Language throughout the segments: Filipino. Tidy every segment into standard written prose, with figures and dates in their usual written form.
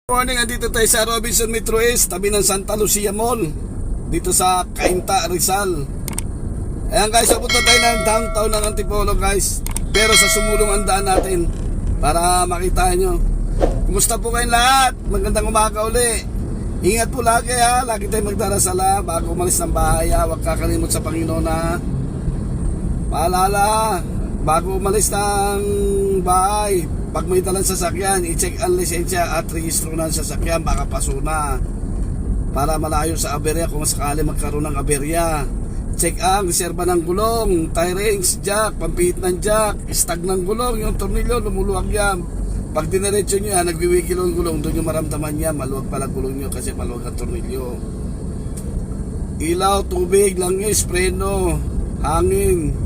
Morning, andito tayo sa Robinson Metro East, tabi ng Santa Lucia Mall, dito sa Cainta, Rizal. Ayan guys, apunta tayo ng downtown ng Antipolo guys, pero sa sumulong ang daan natin para makita nyo. Kumusta po kayong lahat? Magandang umaga uli. Ingat po lagi ha, lagi tayo magdarasal ha, bago umalis ng bahay ha. Huwag kakalimot sa Panginoon ha. Paalala, bago umalis ng bahay, pag may dalang sasakyan, i-check ang lisensya at rehistro ng sasakyan, baka paso na. Para malayo sa aberya kung sakali magkaroon ng aberya. Check ang reserba ng gulong, tie rings, jack, pampihit ng jack, stag ng gulong, yung tornilyo, lumuluwag yan. Pag diniretso nyo yan, nagwiwigil ang gulong, doon nyo maramdaman yan, maluwag pala gulong nyo kasi maluwag ang tornilyo. Ilaw, tubig, langis, preno, hangin,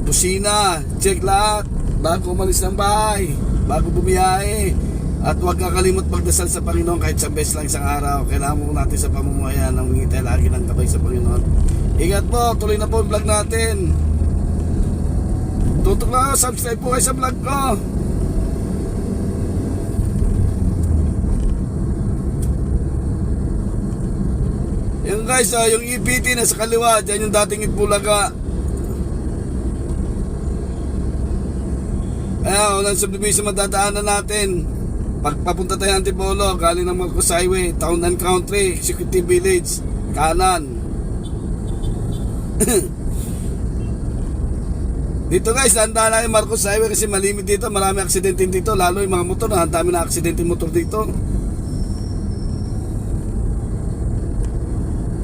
busina, check lahat bago umalis ng bahay, bago bumiyahe. At huwag kakalimot magdasal sa Panginoon kahit sa beses lang isang araw. Kailangan mo natin sa pamumuhayan ng ngiti lagi ng gabay sa Panginoon. Ingat po, tuloy na po ang vlog natin. Tutok na, subscribe po kayo sa vlog ko. Yan guys, yung EPT na sa kaliwa, dyan yung dating Itbulaga. Kaya unang subdivision madadaanan natin. Pagpapunta tayo ng Antipolo, galing ng Marcos Highway, Town and Country, Executive Village, kanan. Dito guys, handa na yung Marcos Highway kasi malimit dito, marami aksidente dito, lalo yung mga motor, ang dami na aksidente motor dito.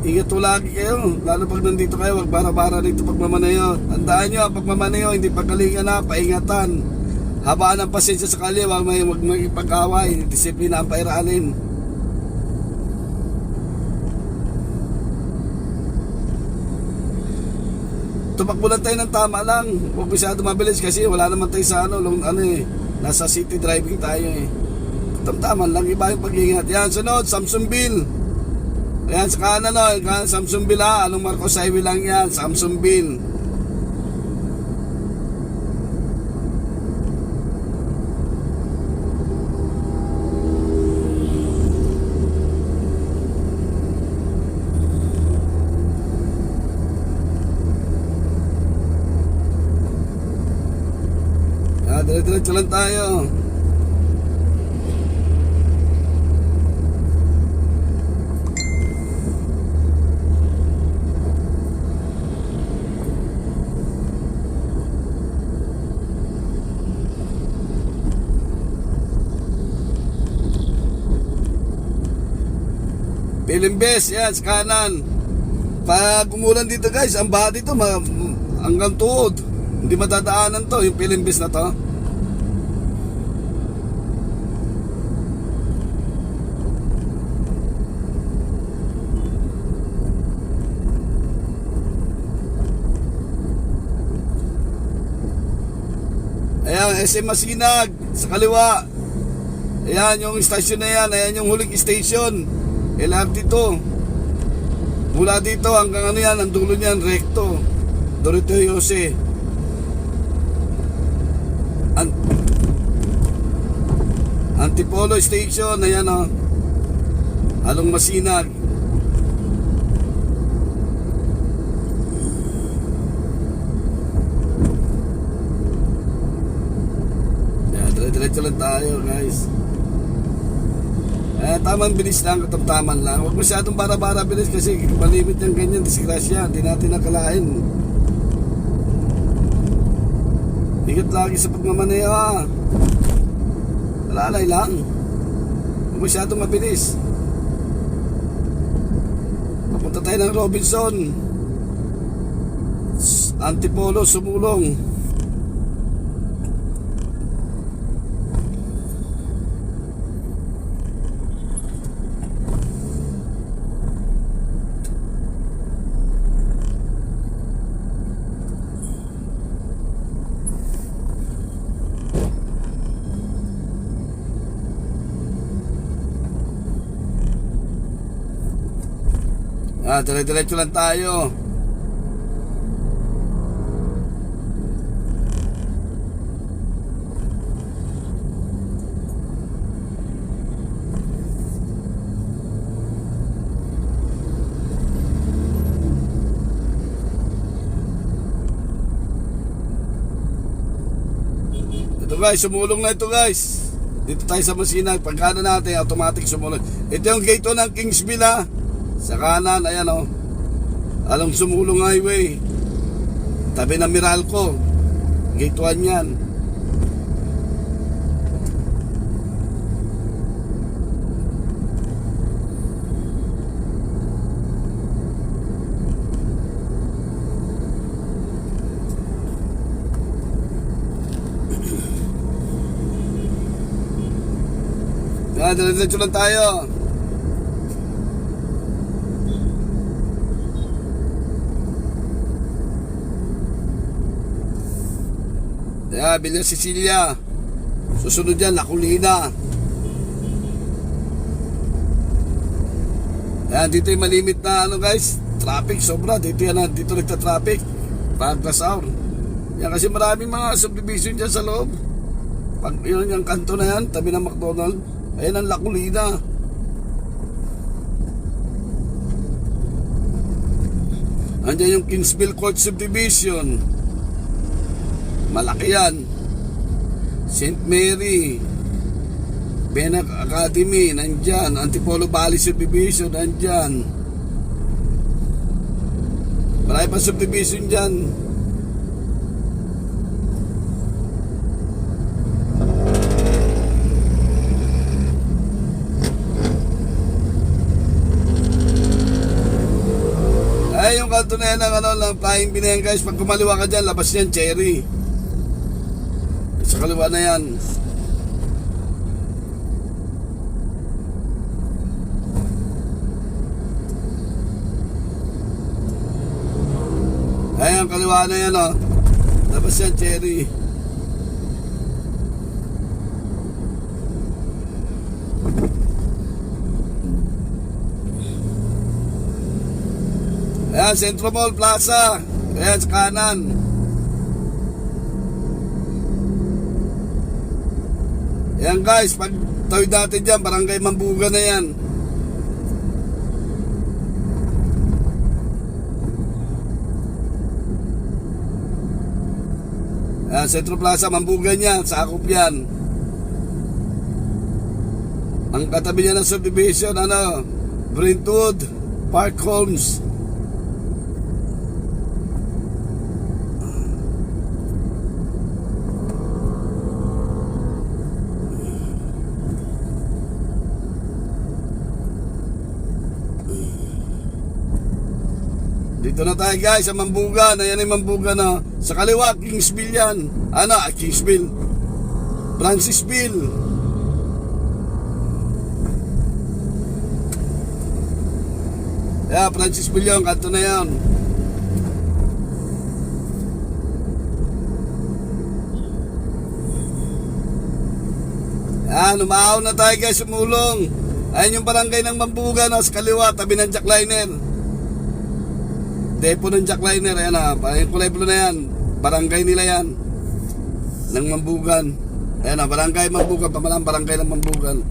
Ingat po lagi kayo, lalo pag nandito kayo, wag bara-bara dito pagmamanayo. Tandaan nyo, pagmamanayo, hindi pagalingan na, paingatan. Habaan ng pasensya sa kalye, wag may pag-away, disiplina ang pairalin. Tumakbo lang tayo ng tama lang, huwag masyado mabilis kasi wala naman tayo sa nasa city driving tayo eh. Tamtaman lang, iba yung pag-iingat. Yan, sunod, Samsonville. Ayan, sa kanan Samsonville ha, anong Marcos Highway lang yan, Samsonville. Diretso lang tayo. Pilimbes, yan, sa kanan. Pag umulan dito guys, ang baha dito hanggang tuhod. Hindi madadaanan to, yung Pilimbes na to. Ayan, SM Masinag sa kaliwa. Ayan yung station na yan. Ayan yung huling station, LRT to. Mula dito hanggang yan, ang dulo niyan recto, Dorito Jose. Antipolo station. Ayan o, halong Masinag. Diretso lang tayo guys. Tamang bilis lang, katamtaman lang. Huwag masyadong bara-bara bilis kasi malimit yung ganyan, disgrasya. Hindi natin nakalain. Ingat lagi sa pagmamaneho ha. Alalay lang. Huwag masyadong mabilis. Papunta tayo ng Robinson, Antipolo, sumulong. Dire-diretso lang tayo. So guys, sumulong na ito guys. Dito tayo sa Masinag. Pagkana natin, automatic sumulong. Ito yung gate 2 ng Kingsville ha. Sa kanan, ayan o. Along Sumulong Highway. Tabi ng Meralco. Gate 1 yan. Yan, diretso lang tayo. Yan, Villa Cecilia. Susunod yan, Laculina. Yan, dito yung malimit na ano guys, traffic sobra. Dito yan, dito nagta-traffic pagkas hour. Yan kasi maraming mga subdivision dyan sa loob. Pag yun yung kanto na yan, tabi ng McDonald's. Ayan ang Laculina. Andiyan yung Kingsville Court Subdivision. Malaki yan. St. Mary, Benac Academy, nandyan. Antipolo Valley Subdivision, nandyan. Marami pa subdivision dyan. Ay, yung kanto na yan ng ano, ng Flying Bineng guys. Pag kumaliwa ka dyan, labas yan, Cherry. Sa kaliwa na yan. Ay, ang kaliwa na yan oh. Labas yan, Cherry. Ayan, Centro Mall Plaza. Ayan, sa kanan. Ayan guys, pag tawid natin dyan, Barangay Mambuga na yan. Ayan, Centro Plaza, Mambuga niya, sakop yan. Ang katabi niya ng subdivision, ano, Brentwood Park Homes. Dito na tayo guys sa Mambuga. Ayan ay Mambuga na. Sa kaliwa, Kingsville yan. Ano? Kingsville. Francisville. Yeah, Francisville yun. Kanto na yan. Yan, umaaw na tayo guys, sumulong. Ayan yung barangay ng Mambuga na sa kaliwa, tabi ng jackliner. Depo ng jackliner, ayan na, yung kulay blue na yan. Barangay nila yan ng Mambugan. Ayan na, barangay Mambugan, pamalang barangay ng Mambugan.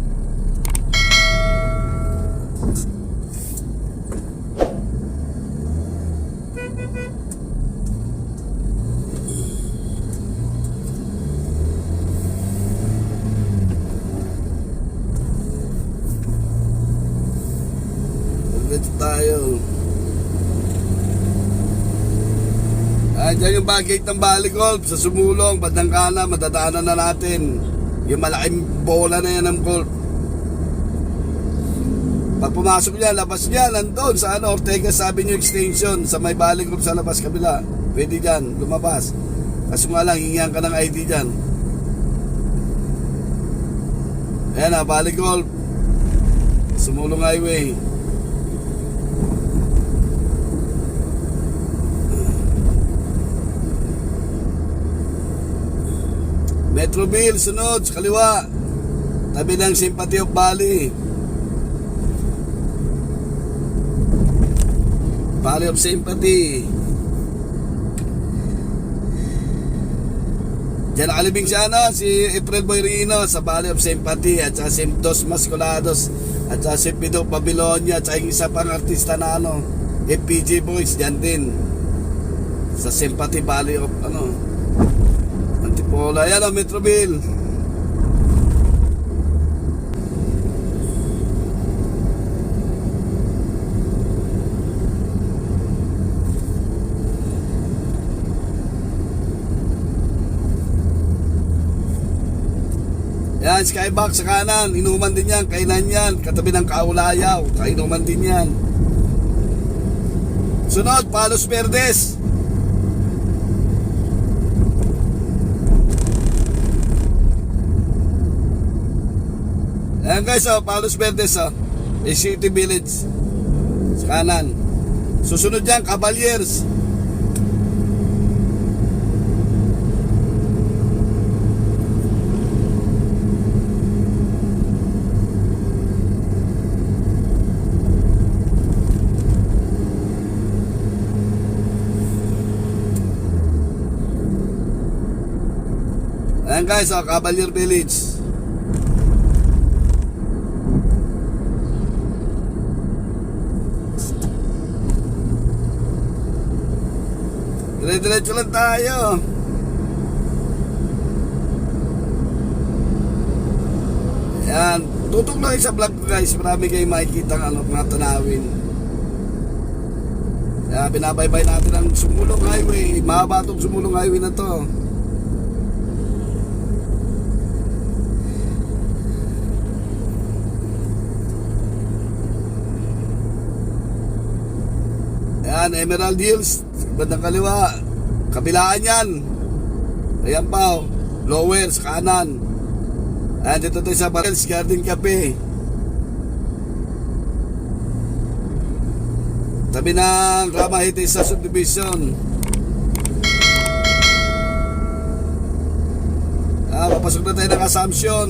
Dito tayo. Diyan yung gate ng Valley Golf sa Sumulong, bandang kanan, madadaanan na natin yung malaking bola na yan ng golf. Pag pumasok niya, labas niya, nandun sa ano, Ortegas Avenue Extension, sa may Valley Golf sa labas kabila. Pwede dyan, lumabas. Kaso nga lang, hingihan ka ng ID dyan. Ayan na, Valley Golf, Sumulong Highway. Metroville, sunod, sa kaliwa. Tabi ng Sympathy of Bali. Valley of Sympathy. Diyan nakalibing siya na, si April Boy Rino sa Valley of Sympathy. At saka si Dos Masculados. At saka si Pido Babilonia. At saka yung isa pang artista na ano, FPJ Boys, diyan din. Sa Sympathy Valley of ano, Antipolo. Ayan o, Metroville. Yan, Skybox sa kanan. Inuman din yan, kainan yan. Katabi ng Kaulayaw, kainuman din yan. Sunod, Palos Verdes. Ayan guys, Palos Verdes, City Village sa kanan. Susunod yan, Cavaliers. Ayan guys, Cavalier Village. Dire-diretso lang tayo. Ayan, tutok lang sa vlog ko guys. Marami kayong makikita mga tanawin. Ayan, binabaybay natin ang Sumulong Highway. Mahaba itong Sumulong Highway na to. Ayan, Emerald Hills, bandang kaliwa. Kabilaan yan. Ayan pa, lower sa kanan. Ayan, dito tayo sa Barrels Garden Cafe. Tabi ng Ramahite sa subdivision. Papasok na tayo ng Assumption.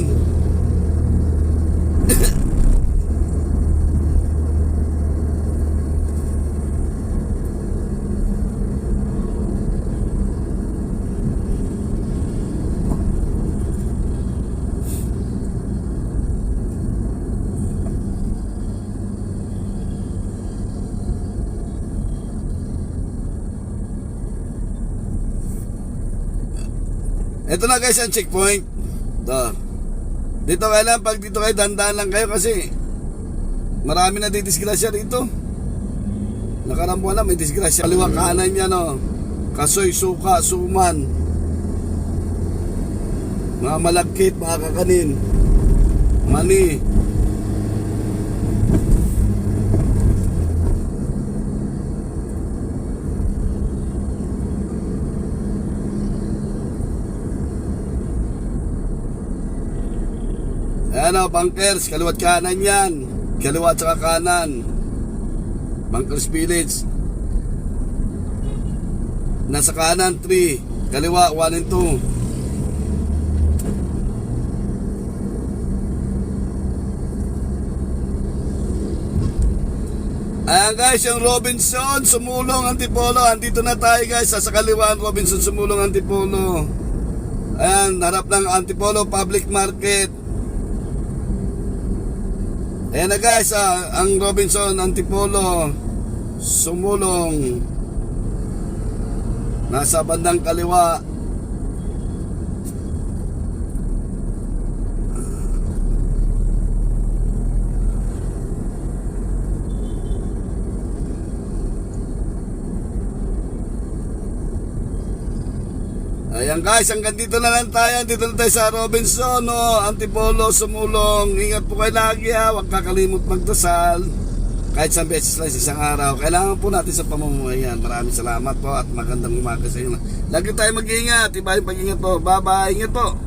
Ito na guys ang checkpoint. Dito kailangan, pag dito kayo, dandaan lang kayo kasi marami na didisgrasya dito. Nakarambuan na, may disgrasya. Kaliwa kanan yan Kasoy, Suka, Suman, mga malagkit, mga kakanin, Mani. Ayan Bunkers, kaliwat kanan yan. Kaliwat saka kanan. Bunkers Village. Nasa kanan 3, kaliwa 1 and 2. Ayan guys, yung Robinson Sumulong Antipolo. Andito na tayo guys, sa kaliwa ang Robinson Sumulong Antipolo. Ayan, harap ng Antipolo Public Market. Ayan na guys, ang Robinson Antipolo Sumulong. Nasa bandang kaliwa. Ayan guys, hanggang dito na lang tayo. Dito na tayo sa Robinson Antipolo Sumulong. Ingat po kayo lagi huwag kakalimot magdasal. Kahit isang beses lang sa isang araw. Kailangan po natin sa pamumuhay yan. Maraming salamat po at magandang umaga sa inyo. Lagi tayo mag-iingat. Iba yung pag-ingat po. Bye bye. Ingat po.